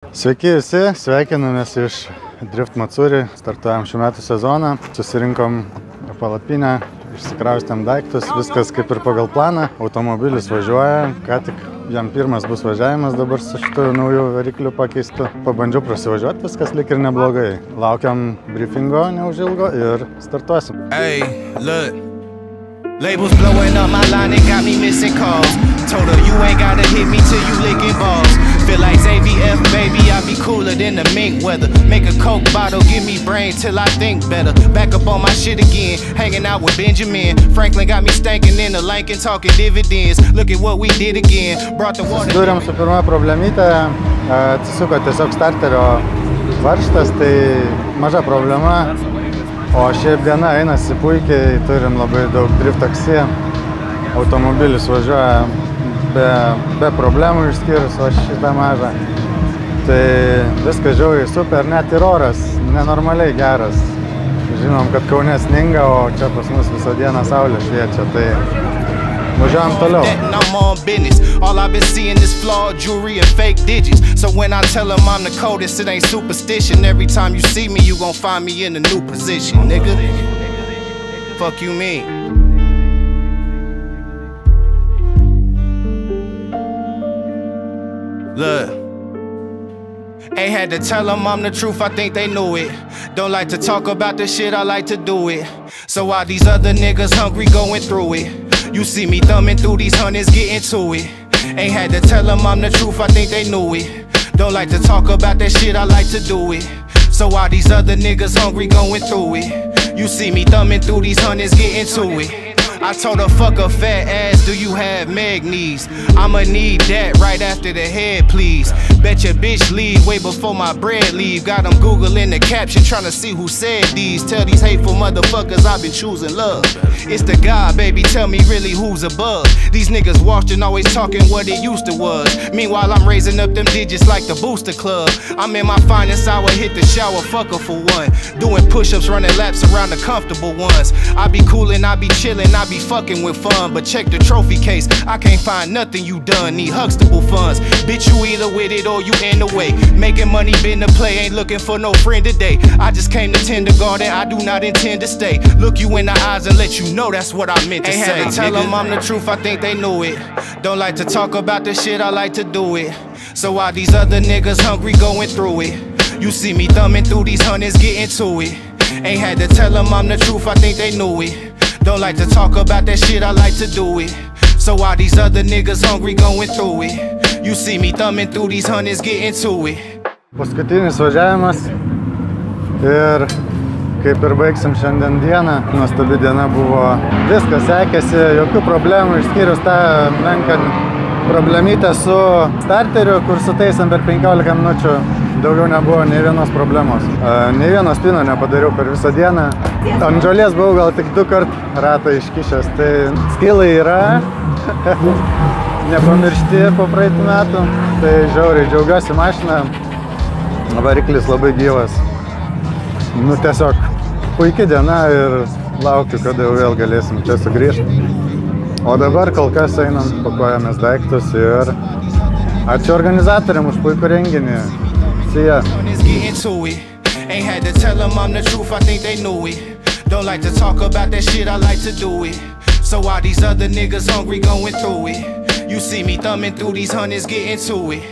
Sveiki visi, sveikinamės iš Drift Matsuri, startuojam šių metų sezoną, susirinkom palapinę, išsikraustėm daiktus, viskas kaip ir pagal planą, automobilis važiuoja, ką tik jam pirmas bus važiavimas dabar su šitų naujų variklių pakeistu. Pabandžiau prasivažiuoti, viskas lyg ir neblogai. Laukiam briefingo neužilgo ir startuosim. Hey, look. Labels blowing up my line, it got me missing calls. Told her you ain't gotta hit me till you licking balls. Feel like AVF, baby, I be cooler than the mink weather. Make a coke bottle, give me brain till I think better. Back up on my shit again, hanging out with Benjamin. Franklin got me stankin' in the Lincoln, talking dividends. Look at what we did again, brought the water. Susidūrėm su pirma problemytė, atsisuko tiesiog starterio varžtas, tai maža problema. O šiaip diena einasi puikiai, turim labai daug drift taksi. Automobilis važiuoja be problemų išskyrus, o šitą mažą. Tai viskas žiauriai super, net ir oras nenormaliai geras. Žinom, kad Kaune sninga, o čia pas mus visą dieną saulė šviečia, tai važiuojam toliau. All I've been seeing is flawed jewelry and fake digits. So when I tell them I'm the coldest, it ain't superstition. Every time you see me, you gon' find me in a new position, nigga. Fuck you mean? Look. Ain't had to tell them I'm the truth, I think they knew it. Don't like to talk about the shit, I like to do it. So while these other niggas hungry going through it, you see me thumbing through these hundreds, getting to it. Ain't had to tell them I'm the truth, I think they knew it. Don't like to talk about that shit, I like to do it. So while these other niggas hungry going through it, you see me thumbing through these hundreds, getting to it. I told her, fuck a fat ass, do you have meg knees? I'ma need that right after the head, please. Bet your bitch leave way before my bread leave. Got them Googling the caption, trying to see who said these. Tell these hateful motherfuckers I've been choosing love. It's the God, baby, tell me really who's above. These niggas washed and always talking what it used to was. Meanwhile, I'm raising up them digits like the Booster Club. I'm in my finest hour, hit the shower, fuck her for one. Doing push-ups, running laps around the comfortable ones. I be coolin', I be chillin', I be fucking with fun. But check the trophy case, I can't find nothing you done. Need Huxtable funds. Bitch, you either with it or you in the way. Making money been the play, ain't looking for no friend today. I just came to kindergarten, I do not intend to stay. Look you in the eyes and let you know that's what I meant to say. Ain't had to tell them I'm the truth, I think they knew it. Don't like to talk about the shit, I like to do it. So while these other niggas hungry going through it, you see me thumbing through these hundreds, getting to it. Ain't had to tell them I'm the truth, I think they knew it. Don't like to talk about that shit, I like to do it. So while these other niggas hungry going through it, you see me thumbing through these hundreds, getting to it. Paskutinis važiavimas ir kaip ir baigsim šiandien dieną. Nuostabi diena buvo, viskas sekėsi, jokių problemų išskyrus tą menką problemytę su starteriu, kur sutaisėm per 15 minučių. Daugiau nebuvo nei vienos problemos. Nei vieno spino nepadariau per visą dieną. Ant žolės buvau gal tik 2 kart ratą iškišęs. Tai skilai yra, nepamiršti po praeitų metų. Tai žiauriai džiaugiuosi mašiną. Variklis labai gyvas. Nu tiesiog puikia diena ir laukiu, kada jau vėl galėsim čia sugrįžti. O dabar kol kas einam, pakuojamės daiktus ir ačiū organizatoriam už puikų renginį. See ya. Ain't had to tell them I'm the truth, I think they knew it. Don't like to talk about that shit, I like to do it. So while these other niggas hungry going through it, you see me thumbing through these hundreds, getting to it.